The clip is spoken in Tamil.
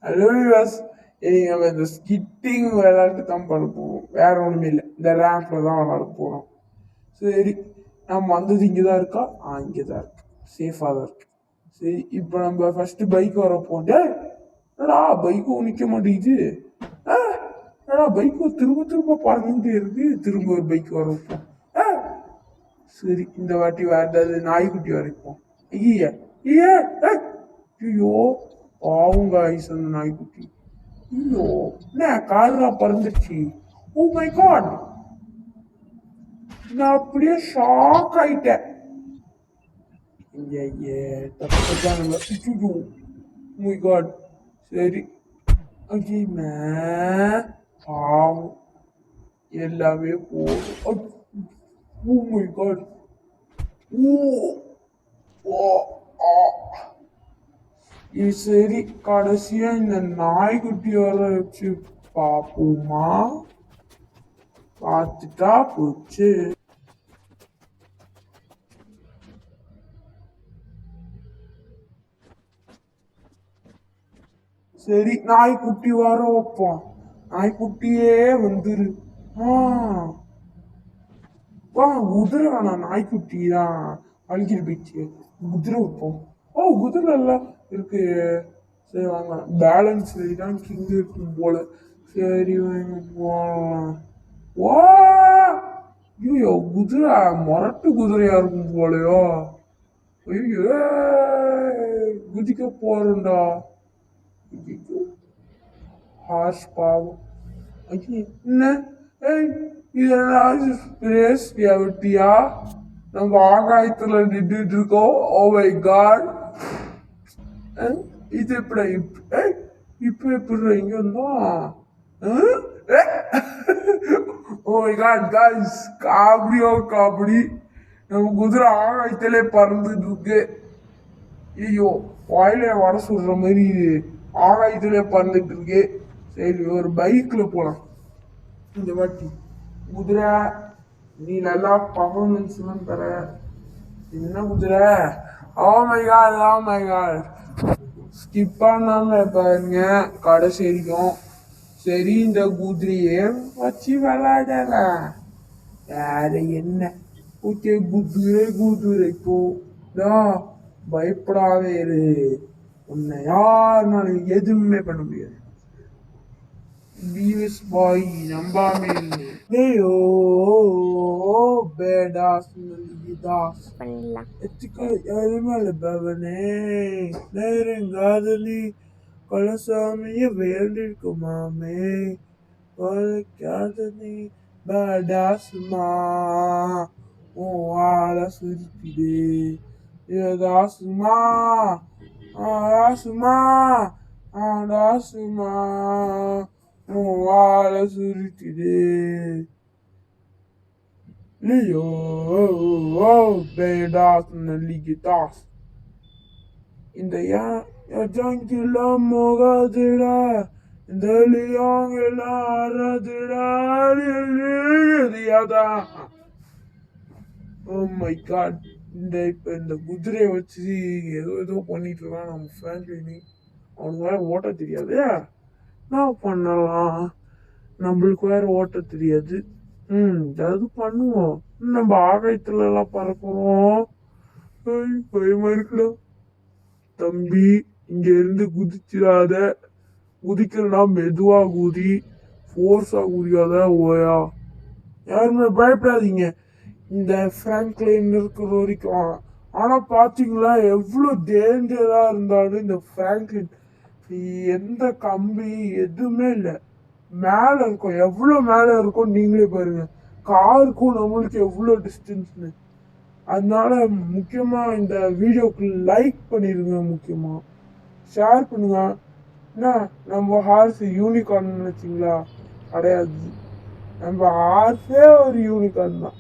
ஹலோ விவாஸ், இன்னைக்கு நம்ம இந்த ஸ்கிட்டிங் விளையாட்டு தான் பண்ண போகிறோம். வேற ஒன்றுமே இல்லை, இந்த ரேம்ப்ல தான் விளையாட போகிறோம். சரி, நம்ம வந்தது இங்கே தான் இருக்கா? இங்கே தான் இருக்கு, சேஃபாக தான் இருக்கு. சரி, இப்போ நம்ம ஃபர்ஸ்ட் பைக் வர போண்டே. என்னடா பைக்கும் நிற்க மாட்டேங்குது. ஆ, என்னடா பைக்கும் திரும்ப திரும்ப பறந்துட்டே இருக்கு. திரும்ப ஒரு பைக் வர வைப்போம். ஆ, சரி, இந்த வாட்டி வேற ஏதாவது நாய்க்குட்டி வரைப்போம். ஐயா ஐயா, ஐயோ பாவம் காய்ஸ் அந்த நாய்க்குட்டி. ஐயோ என்ன காதெல்லாம் பறந்துருச்சு. ஓ மை காட், நான் அப்படியே ஷாக் ஆயிட்டேன். ஐயே தப்பானுங்க. ஐயோ மை காட். சரி, ஐயே பாவம் எல்லாமே போதும். Oh my god. Oh oh ah. இது சரி, கடைசியா இந்த நாய்க்குட்டி வர வச்சு பாப்போமா? பார்த்துட்டா போச்சு. சரி, நாய்க்குட்டி வர வைப்போம். நாய்க்குட்டியே வந்துரு. ஆ வா, குதிரை வேணாம், நாய்க்குட்டி தான் அழுகிட்டு போயிடுச்சு. குதிரை வைப்போம். ஓ குதிரை எல்லாம் இருக்கு. சரி வாங்க, பேலன்ஸ் தான் கிங் இருக்கும் போல. சரி வாங்க போகலாம். வா, ஐயோ குதிரை மொரட்டு குதிரையா இருக்கும் போலயோ. ஐயோ குதிக்க போறோம்டா. ஹார்ஸ் பாவம். ஐயே, என்ன? ஏய், இதெல்லாம் ஸ்பேஸ் விட்டியா? நம்ம ஆகாயத்துல நின்றுட்டு இருக்கோம். Oh my god. இது எப்படி இப்ப எப்படி இங்க இருந்தோம்? ஓ மை காட் காய்ஸ், காமெடியோ காமெடி. நம்ம குதிரை ஆகாயத்திலே பறந்துட்டு இருக்கு. ஐயோ, வாயில வர சொல்ற மாதிரி ஆகாயத்திலே பறந்துட்டு இருக்கு. சரி, ஒரு பைக்ல போலாம் இந்த வாட்டி. குதிரை, நீ நல்லா பர்ஃபார்மன்ஸ் எல்லாம் தர. என்ன குதிரை? Oh my god, oh my god. Skip பண்ணாம பாருங்க கடைசி வரைக்கும். சரி, இந்த குதிரையே வச்சு விளையாடலாம். வேற என்ன? ஓகே, குதிரை குதிரை போ. பயப்படாதே இரு. உன்னை யாருனாலும் எதுவுமே பண்ண முடியாது. பீவஸ் பாய் நம்பாமே. ஏயோ பேடாஸ் நல்கிதாஸ் எத்துக்கள் எருமல பவனே நேரங்காதலி கலசாமிய வேண்டிருக்குமாமே காதலி பேடாசுமா ஓ ஆள சுருப்பிடு ஏதாசுமா ஆசுமா ஆடாசுமா வாழ சுருட்டிடு. Leo, bedas naligitas. இந்த ஜங்கிலாம் மோகாதுடா, இந்த லியாங்கெல்லாம் ஆறாதுடா. ஓ மை காட். இந்த குதிரையை வச்சு ஏதோ ஏதோ பண்ணிட்டு இருக்கான் நம்ம ஃபேமிலி. அவனுக்கு வேற ஓட்ட தெரியாது. என்ன பண்ணலாம்? நம்மளுக்கு வேற ஓட்ட தெரியாது. ஏதாவது பண்ணுவோம். நம்ம ஆகாயத்துல எல்லாம் பறக்கிறோம். பயமா இருக்குடா. தம்பி, இங்க இருந்து குதிச்சிடாத. குதிக்கிறனா மெதுவா குதி, ஃபோர்ஸா குதிக்காத. ஓயா, யாருமே பயப்படாதீங்க இந்த பிராங்க்லின் இருக்கிற வரைக்கும். ஆனா பாத்தீங்களா, எவ்வளவு டேஞ்சரா இருந்தாலும் இந்த பிராங்க்லின் எந்த கம்பி எதுவுமே இல்லை. மேல இருக்கும், எவ்வளவு மேல இருக்கும் நீங்களே பாருங்க. காருக்கும் நம்மளுக்கு எவ்வளவு டிஸ்டன்ஸ்னு. அதனால முக்கியமா இந்த வீடியோக்கு லைக் பண்ணிருங்க, முக்கியமா ஷேர் பண்ணுங்க. என்ன, நம்ம ஹார்ஸ் யூனிகார்ன் நினைச்சிங்களா? கிடையாது, நம்ம ஹார்ஸே ஒரு யூனிகார்ன் தான்.